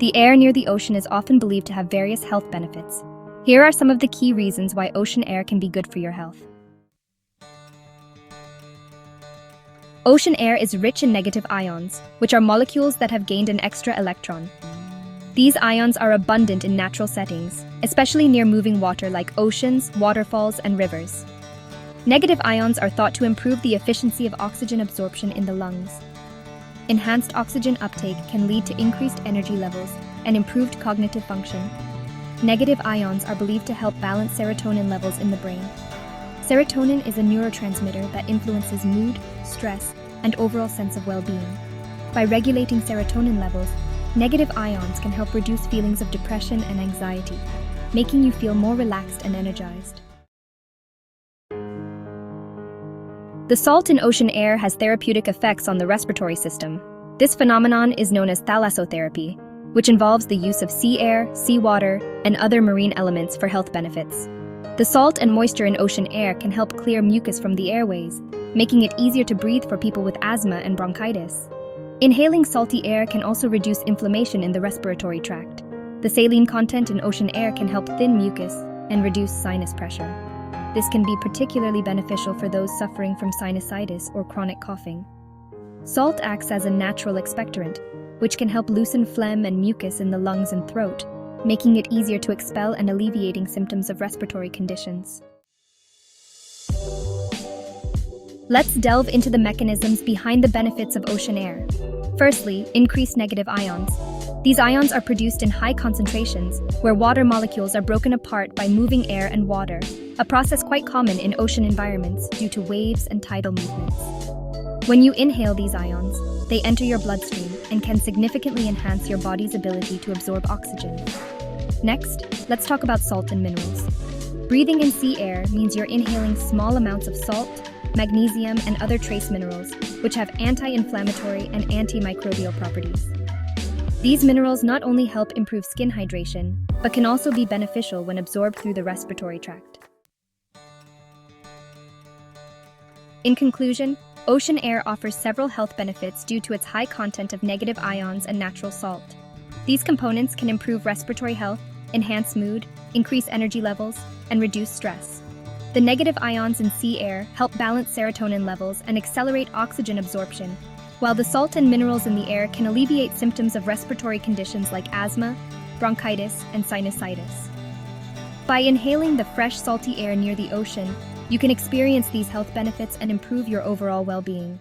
The air near the ocean is often believed to have various health benefits. Here are some of the key reasons why ocean air can be good for your health. Ocean air is rich in negative ions, which are molecules that have gained an extra electron. These ions are abundant in natural settings, especially near moving water like oceans, waterfalls, and rivers. Negative ions are thought to improve the efficiency of oxygen absorption in the lungs. Enhanced oxygen uptake can lead to increased energy levels and improved cognitive function. Negative ions are believed to help balance serotonin levels in the brain. Serotonin is a neurotransmitter that influences mood, stress, and overall sense of well-being. By regulating serotonin levels, negative ions can help reduce feelings of depression and anxiety, making you feel more relaxed and energized. The salt in ocean air has therapeutic effects on the respiratory system. This phenomenon is known as thalassotherapy, which involves the use of sea air, seawater, and other marine elements for health benefits. The salt and moisture in ocean air can help clear mucus from the airways, making it easier to breathe for people with asthma and bronchitis. Inhaling salty air can also reduce inflammation in the respiratory tract. The saline content in ocean air can help thin mucus and reduce sinus pressure. This can be particularly beneficial for those suffering from sinusitis or chronic coughing. Salt acts as a natural expectorant, which can help loosen phlegm and mucus in the lungs and throat, making it easier to expel and alleviating symptoms of respiratory conditions. Let's delve into the mechanisms behind the benefits of ocean air. Firstly, increased negative ions. These ions are produced in high concentrations, where water molecules are broken apart by moving air and water, a process quite common in ocean environments due to waves and tidal movements. When you inhale these ions, they enter your bloodstream and can significantly enhance your body's ability to absorb oxygen. Next, let's talk about salt and minerals. Breathing in sea air means you're inhaling small amounts of salt, magnesium, and other trace minerals, which have anti-inflammatory and antimicrobial properties. These minerals not only help improve skin hydration, but can also be beneficial when absorbed through the respiratory tract. In conclusion, ocean air offers several health benefits due to its high content of negative ions and natural salt. These components can improve respiratory health, enhance mood, increase energy levels, and reduce stress. The negative ions in sea air help balance serotonin levels and accelerate oxygen absorption, while the salt and minerals in the air can alleviate symptoms of respiratory conditions like asthma, bronchitis, and sinusitis. By inhaling the fresh, salty air near the ocean, you can experience these health benefits and improve your overall well-being.